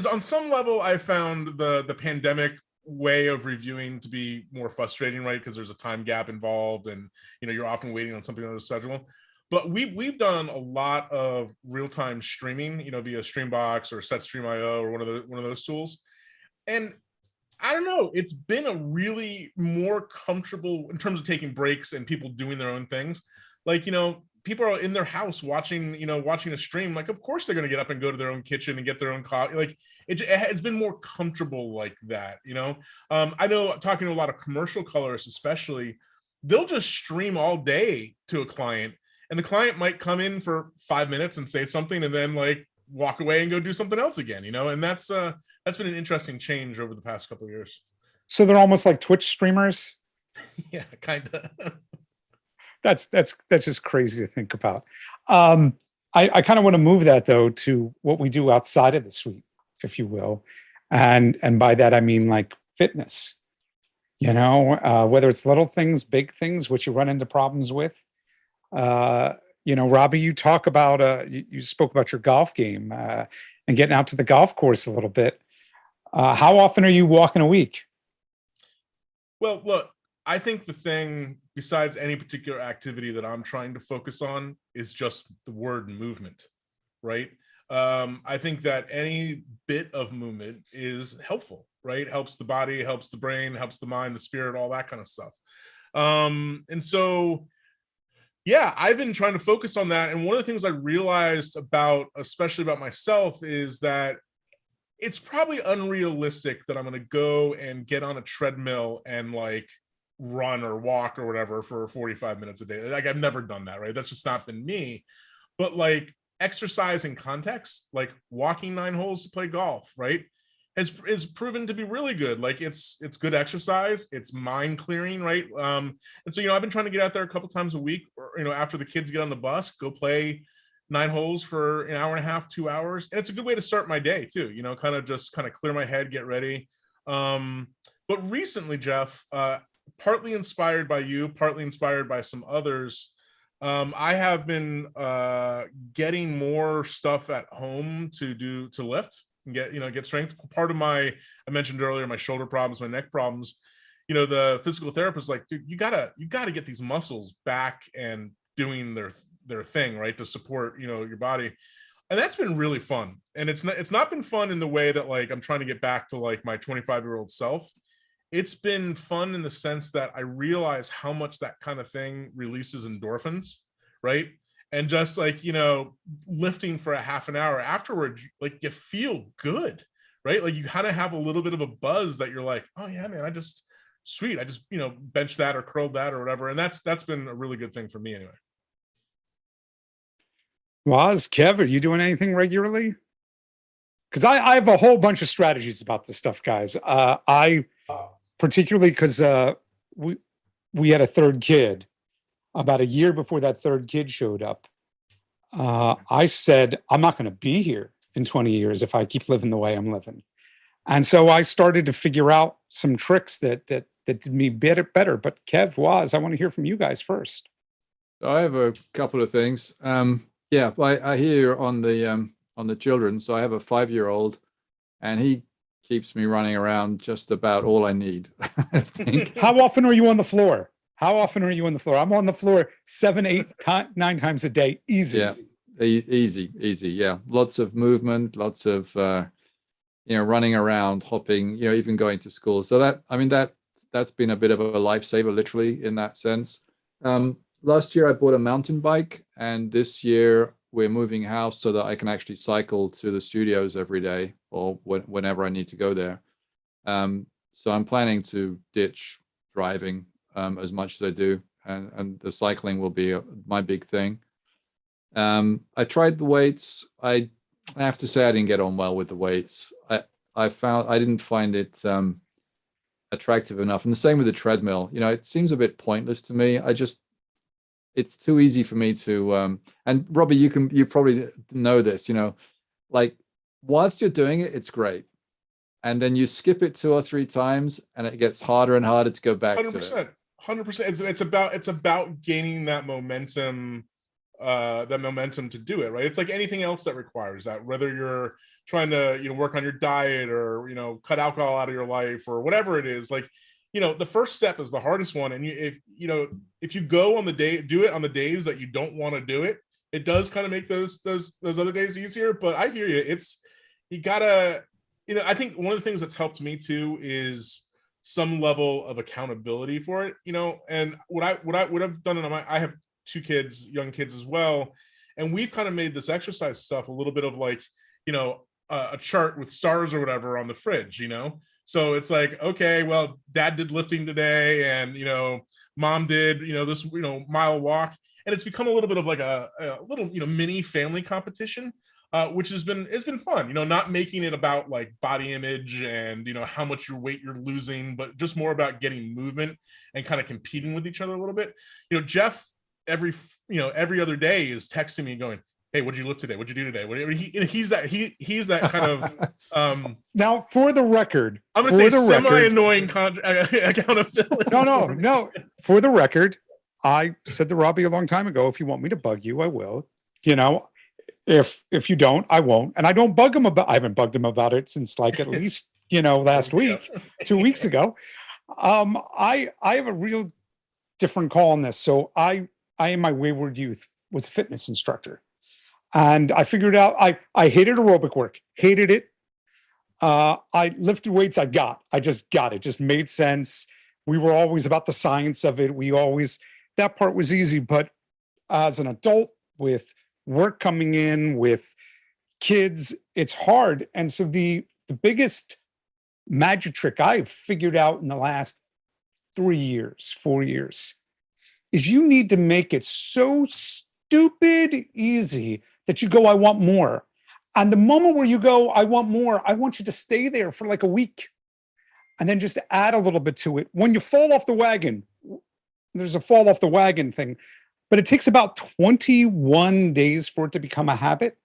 on some level, I found the pandemic way of reviewing to be more frustrating, right? Because there's a time gap involved, and you're often waiting on something on the schedule. But we've done a lot of real-time streaming, via Streambox or SetStream.io or one of those tools, and I don't know, it's been a really more comfortable in terms of taking breaks and people doing their own things. Like, people are in their house watching a stream. Like, of course they're going to get up and go to their own kitchen and get their own coffee. Like, it's been more comfortable like that. I know, talking to a lot of commercial colorists, especially, they'll just stream all day to a client, and the client might come in for 5 minutes and say something and then like walk away and go do something else again, and that's been an interesting change over the past couple of years. So they're almost like Twitch streamers. Yeah, kind of. That's just crazy to think about. I kind of want to move that though to what we do outside of the suite, if you will, and by that I mean like fitness. Whether it's little things, big things, which you run into problems with. Robbie, you talk about you spoke about your golf game and getting out to the golf course a little bit. How often are you walking a week? Well, look, I think the thing, besides any particular activity that I'm trying to focus on, is just the word movement, right? I think that any bit of movement is helpful, right? Helps the body, helps the brain, helps the mind, the spirit, all that kind of stuff. And so, yeah, I've been trying to focus on that. And one of the things I realized especially about myself, is that it's probably unrealistic that I'm going to go and get on a treadmill and like run or walk or whatever for 45 minutes a day. Like, I've never done that, right? That's just not been me. But like, exercise in context, like walking 9 holes to play golf, right, is proven to be really good. Like, it's good exercise, it's mind clearing, right? And so I've been trying to get out there a couple times a week, or after the kids get on the bus, go play 9 holes for an hour and a half, 2 hours. And it's a good way to start my day too, kind of clear my head, get ready. But recently, Jeff, partly inspired by you, partly inspired by some others, I have been getting more stuff at home to lift and get strength. Part of I mentioned earlier, my shoulder problems, my neck problems, the physical therapist like, dude, you gotta get these muscles back and doing their thing, right, to support your body. And that's been really fun. And it's not been fun in the way that like I'm trying to get back to like my 25-year-old self. It's been fun in the sense that I realize how much that kind of thing releases endorphins, right? and just like, lifting for a half an hour afterward, like you feel good, right? Like you kind of have a little bit of a buzz that you're like, oh yeah, man, I just benched that or curled that or whatever. And that's been a really good thing for me anyway. Woz, Kev, are you doing anything regularly? Because I have a whole bunch of strategies about this stuff, guys. I particularly because we had a third kid about a year before that third kid showed up. I said, I'm not going to be here in 20 years if I keep living the way I'm living. And so I started to figure out some tricks that did me better. But Kev, Woz, I want to hear from you guys first. I have a couple of things. Yeah, I hear on the children. So I have a 5-year-old, and he keeps me running around just about all I need. I think. How often are you on the floor? I'm on the floor 7, 8, 9 times a day. Easy. Yeah, easy. Yeah, lots of movement, lots of running around, hopping. Even going to school. So that's been a bit of a lifesaver, literally, in that sense. Last year I bought a mountain bike, and this year we're moving house so that I can actually cycle to the studios every day or whenever I need to go there. So I'm planning to ditch driving as much as I do, and the cycling will be my big thing. I tried the weights. I have to say I didn't get on well with the weights. I didn't find it attractive enough, and the same with the treadmill. It seems a bit pointless to me. It's too easy for me to and Robbie, you probably know this, like whilst you're doing it, it's great, and then you skip it 2 or 3 times and it gets harder and harder to go back 100%, to it. 100%. It's about gaining that momentum to do it, right? It's like anything else that requires that, whether you're trying to work on your diet or cut alcohol out of your life or whatever it is. Like, the first step is the hardest one, and if you go on do it on the days that you don't want to do it, it does kind of make those other days easier. But I hear you. You gotta, I think one of the things that's helped me too is some level of accountability for it. And what I've done, I have 2 kids, young kids as well, and we've kind of made this exercise stuff a little bit of like, a chart with stars or whatever on the fridge. So it's like, okay, well, dad did lifting today, and mom did this mile walk, and it's become a little bit of like a little mini family competition, which has been fun. Not making it about like body image and how much weight you're losing, but just more about getting movement and kind of competing with each other a little bit. Jeff every other day is texting me going, hey, what'd you lift today? What'd you do today? He's that kind of now, for the record, I'm gonna say semi-annoying accountability. No. For the record, I said to Robbie a long time ago, if you want me to bug you, I will. If you don't, I won't. And I don't bug him I haven't bugged him about it since like at least last week, 2 weeks ago. I have a real different call on this. So I in my wayward youth was a fitness instructor. And I figured out I hated aerobic work, hated it. I lifted weights. I just got it. Just made sense. We were always about the science of it. That part was easy. But as an adult with work coming in, with kids, it's hard. And so the biggest magic trick I've figured out in the last 4 years, is you need to make it so stupid easy that you go, I want more. And the moment where you go, I want more, I want you to stay there for like a week and then just add a little bit to it. When you fall off the wagon, there's a fall off the wagon thing, but it takes about 21 days for it to become a habit.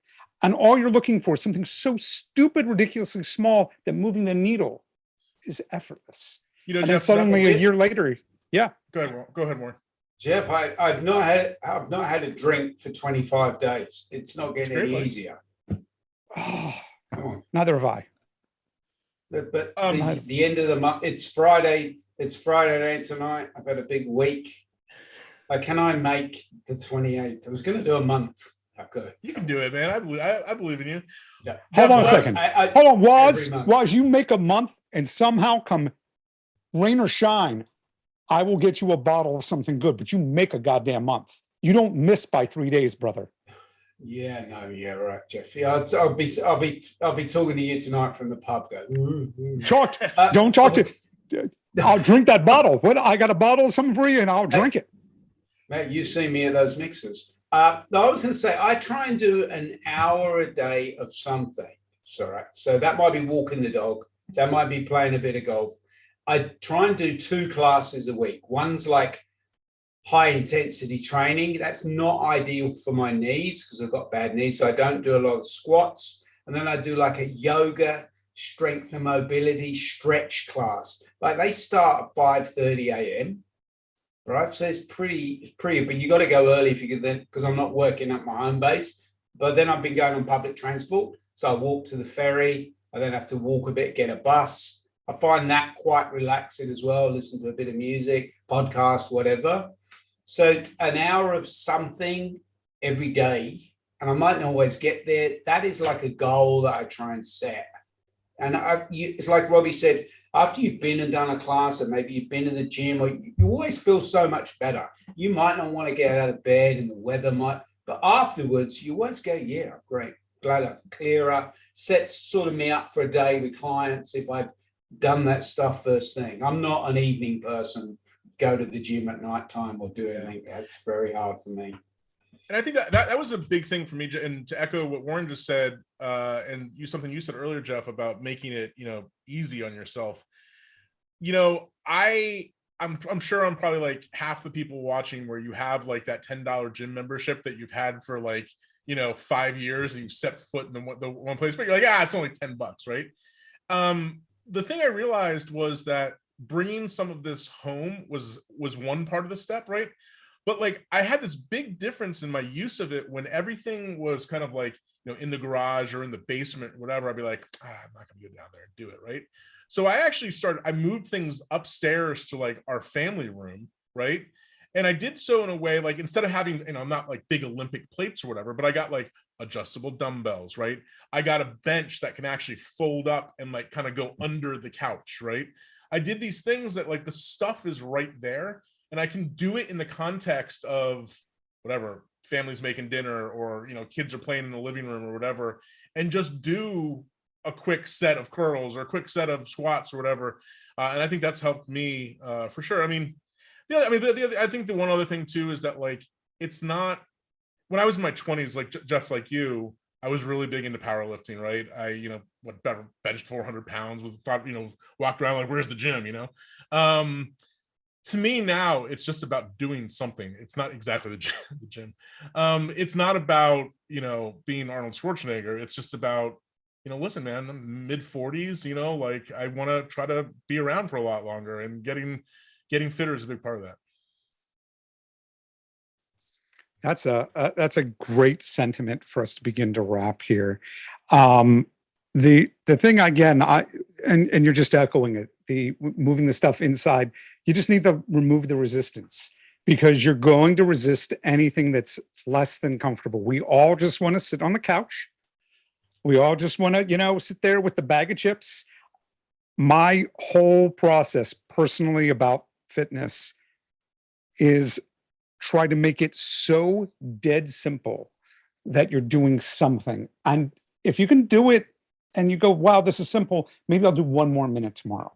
And all you're looking for is something so stupid, ridiculously small that moving the needle is effortless. And then suddenly a year later, yeah. Go ahead, Warren. Jeff, I've not had a drink for 25 days. It's not getting any easier. Oh, come on. Neither have I. But the end of the month, it's Friday. It's Friday night tonight. I've had a big week. Can I make the 28th? I was going to do a month. I could. You can do it, man. I believe in you. Yeah. Hold on a second. Hold on, Woz, you make a month and somehow come rain or shine, I will get you a bottle of something good, but you make a goddamn month. You don't miss by 3 days, brother. Yeah, no, yeah, right, Jeff. Yeah, I'll be talking to you tonight from the pub. Go. Don't talk to. I'll drink that bottle. What? I got a bottle of something for you, and I'll drink it. Mate, you've seen me at those mixers. I was going to say I try and do an hour a day of something. So that might be walking the dog. That might be playing a bit of golf. I try and do 2 classes a week. One's like high intensity training. That's not ideal for my knees because I've got bad knees. So I don't do a lot of squats. And then I do like a yoga, strength and mobility stretch class. Like they start at 5:30 a.m. Right. So it's pretty, but you got to go early if you can then, because I'm not working at my home base. But then I've been going on public transport. So I walk to the ferry. I then have to walk a bit, get a bus. I find that quite relaxing as well. Listen to a bit of music, podcast, whatever. So an hour of something every day, and I might not always get there. That is like a goal that I try and set. And it's like Robbie said, after you've been and done a class, or maybe you've been in the gym, or you always feel so much better. You might not want to get out of bed and the weather might, but afterwards you always go, yeah, great, glad I'm clearer. Sets sort of me up for a day with clients if I've done that stuff first thing. I'm not an evening person, go to the gym at night time or do anything. That's very hard for me. And I think that was a big thing for me. And to echo what Warren just said, and something you said earlier, Jeff, about making it, easy on yourself. I'm sure I'm probably like half the people watching where you have like that $10 gym membership that you've had for like, 5 years, and you've stepped foot in the one place, but you're like, it's only $10, right? The thing I realized was that bringing some of this home was one part of the step, right? But like I had this big difference in my use of it when everything was kind of like, in the garage or in the basement, or whatever. I'd be like, I'm not gonna go down there and do it, right? So I moved things upstairs to like our family room, right? And I did so in a way, like instead of having, I'm not like big Olympic plates or whatever, but I got like adjustable dumbbells, right? I got a bench that can actually fold up and like kind of go under the couch, right? I did these things that like the stuff is right there, and I can do it in the context of whatever, family's making dinner, or kids are playing in the living room or whatever, and just do a quick set of curls or a quick set of squats or whatever. And I think that's helped me for sure. I think the one other thing too is that like it's not, when I was in my 20s, like Jeff, like you, I was really big into powerlifting, right? I benched 400 pounds, walked around like, where's the gym, To me now, it's just about doing something. It's not exactly the gym. It's not about, being Arnold Schwarzenegger. It's just about, listen, man, I'm mid 40s, like I want to try to be around for a lot longer, and getting fitter is a big part of that. That's a great sentiment for us to begin to wrap here. The thing again, and you're just echoing it, the moving the stuff inside, you just need to remove the resistance, because you're going to resist anything that's less than comfortable. We all just want to sit on the couch. We all just want to, sit there with the bag of chips. My whole process personally about fitness is try to make it so dead simple that you're doing something. And if you can do it and you go, wow, this is simple, maybe I'll do 1 more minute tomorrow.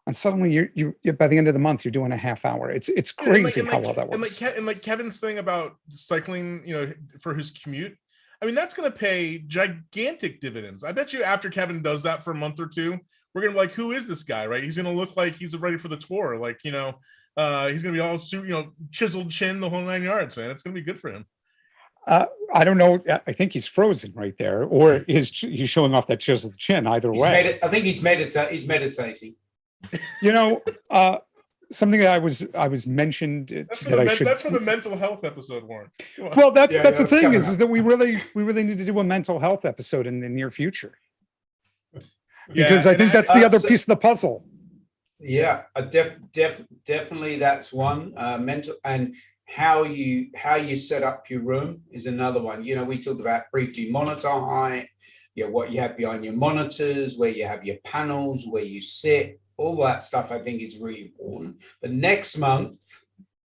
And suddenly you're by the end of the month, you're doing a half hour. It's crazy how well that works. And like Kevin's thing about cycling, for his commute, that's going to pay gigantic dividends. I bet you after Kevin does that for a month or two, we're going to be like, who is this guy, right? He's going to look like he's ready for the tour. Like, he's going to be all, chiseled chin, the whole 9 yards, man. It's going to be good for him. I don't know. I think he's frozen right there, or he's showing off that chiseled chin. Either way, I think he's meditating. Something that I was mentioned that's for the mental health episode, Warren. Well, that's the thing is that we really need to do a mental health episode in the near future, because I think that's the other piece of the puzzle. Yeah, definitely that's one. Mental, and how you set up your room is another one. We talked about briefly monitor height, what you have behind your monitors, where you have your panels, where you sit. All that stuff I think is really important. But next month,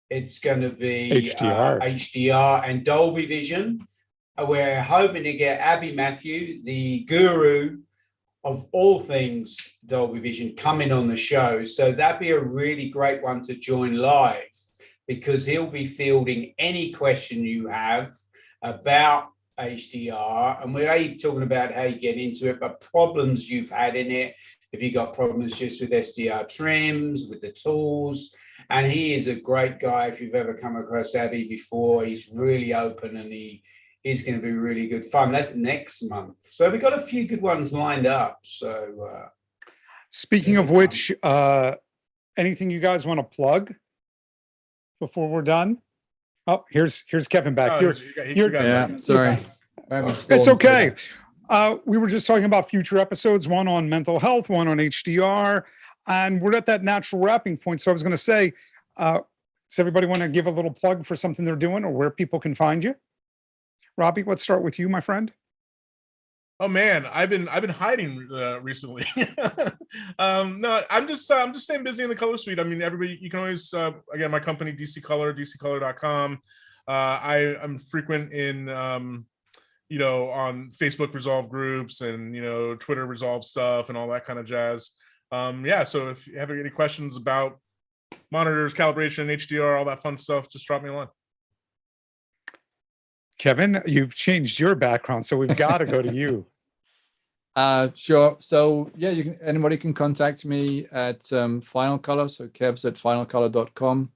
It's going to be HDR. HDR and Dolby Vision. We're hoping to get Abby Matthew, the guru of all things Dolby Vision, coming on the show. So that'd be a really great one to join live, because he'll be fielding any question you have about HDR. And we're talking about how you get into it, but problems you've had in it. If you got problems just with SDR trims, with the tools. And he is a great guy. If you've ever come across Abby before, he's really open, and he's going to be really good fun. That's next month. So we've got a few good ones lined up. So speaking of which, anything you guys want to plug before we're done? Oh, here's Kevin back. Yeah, sorry. It's okay. We were just talking about future episodes, one on mental health, one on HDR, and we're at that natural wrapping point. So I was going to say, does everybody want to give a little plug for something they're doing or where people can find you? Robbie, let's start with you, my friend. Oh man, I've been hiding recently. No, I'm just staying busy in the color suite. I mean, everybody, you can always again, my company DC Color, dccolor.com. I'm frequent in on Facebook Resolve groups and Twitter Resolve stuff and all that kind of jazz. Yeah, so if you have any questions about monitors, calibration, HDR, all that fun stuff, just drop me a line. Kevin, you've changed your background, so we've got to go to you. Sure. So yeah, anybody can contact me at Final Color. So Kev's at finalcolor.com.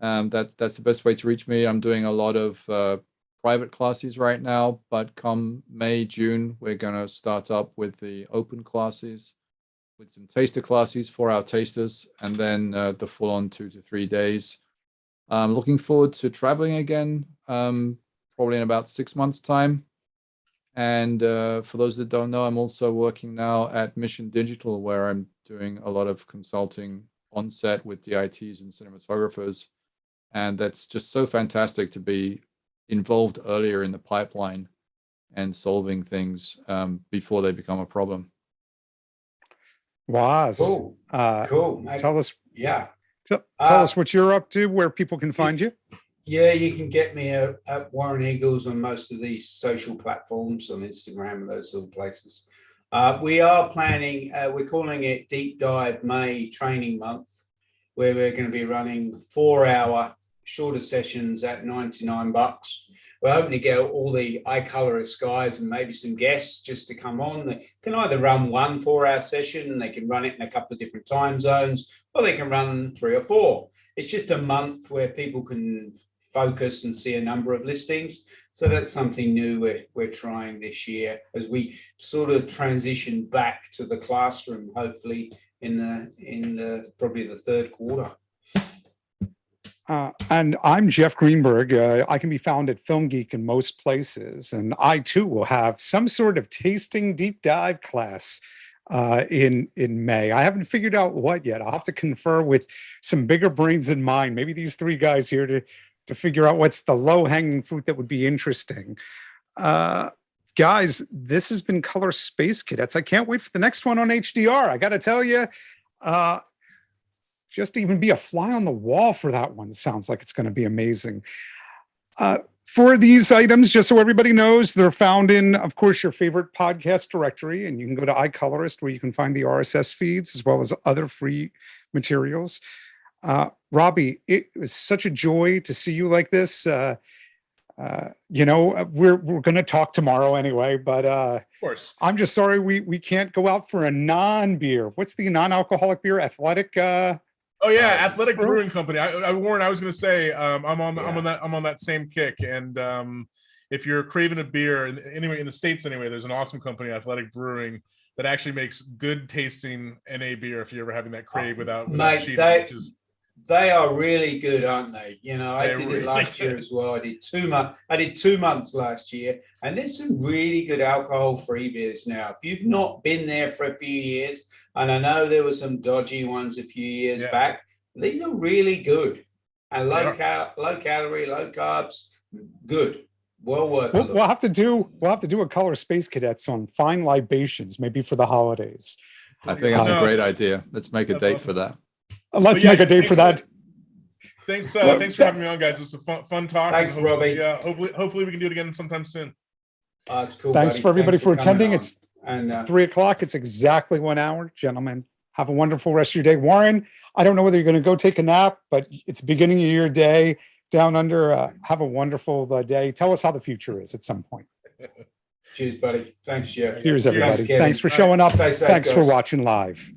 That's the best way to reach me. I'm doing a lot of private classes right now, but come May, June, we're going to start up with the open classes with some taster classes for our tasters, and then the full-on 2 to 3 days. I'm looking forward to traveling again, probably in about 6 months' time. And for those that don't know, I'm also working now at Mission Digital, where I'm doing a lot of consulting on set with DITs and cinematographers. And that's just so fantastic to be involved earlier in the pipeline and solving things before they become a problem. Waz, cool. Tell us, yeah. Tell us what you're up to, where people can find you. Yeah, you can get me at Warren Eagles on most of these social platforms, on Instagram and those sort of places. We are planning, we're calling it Deep Dive May Training Month, where we're going to be running 4-hour shorter sessions at $99. We're hoping to get all the iColorist guys and maybe some guests just to come on. They can either run 1 4-hour session, and they can run it in a couple of different time zones, or they can run 3 or 4. It's just a month where people can focus and see a number of listings. So that's something new we're trying this year as we sort of transition back to the classroom, hopefully in the probably the third quarter. And I'm Jeff Greenberg. I can be found at Film Geek in most places, and I too will have some sort of tasting deep dive class in May. I haven't figured out what yet. I'll have to confer with some bigger brains than mine. Maybe these 3 guys here to figure out what's the low-hanging fruit that would be interesting. Guys, this has been Color Space Cadets. I can't wait for the next one on HDR. I got to tell you, just even be a fly on the wall for that one. Sounds like it's going to be amazing. For these items, just so everybody knows, they're found in, of course, your favorite podcast directory, and you can go to iColorist where you can find the RSS feeds as well as other free materials. Robbie, it was such a joy to see you like this. We're going to talk tomorrow anyway, but of course, I'm just sorry we can't go out for a non-beer. What's the non-alcoholic beer? Athletic. Athletic Brewing Company. Warren, I was going to say I'm on that same kick, and if you're craving a beer, anyway in the States anyway, there's an awesome company, Athletic Brewing, that actually makes good tasting NA beer if you're ever having that crave without cheating. They are really good, aren't they? I did it last year as well. I did 2 months. I did 2 months last year, and there's some really good alcohol-free beers now. If you've not been there for a few years, and I know there were some dodgy ones a few years back, these are really good and low calorie, low carbs, good. Well worth it. We'll have to do a Color Space Cadets on fine libations, maybe for the holidays. I think that's a great idea. Let's make a date for that. Let's make a date for that. Thanks for having me on, guys. It was a fun talk. Thanks, Robbie. Yeah, hopefully we can do it again sometime soon. That's cool. Thanks buddy. for everybody Thanks for coming attending. on. It's And 3:00. It's exactly 1 hour. Gentlemen, have a wonderful rest of your day. Warren, I don't know whether you're going to go take a nap, but it's beginning of your day down under. Have a wonderful day. Tell us how the future is at some point. cheers, buddy. Thanks, Jeff. Here's everybody. Kevin. Thanks for showing up. Stay safe, Thanks for guys. watching live.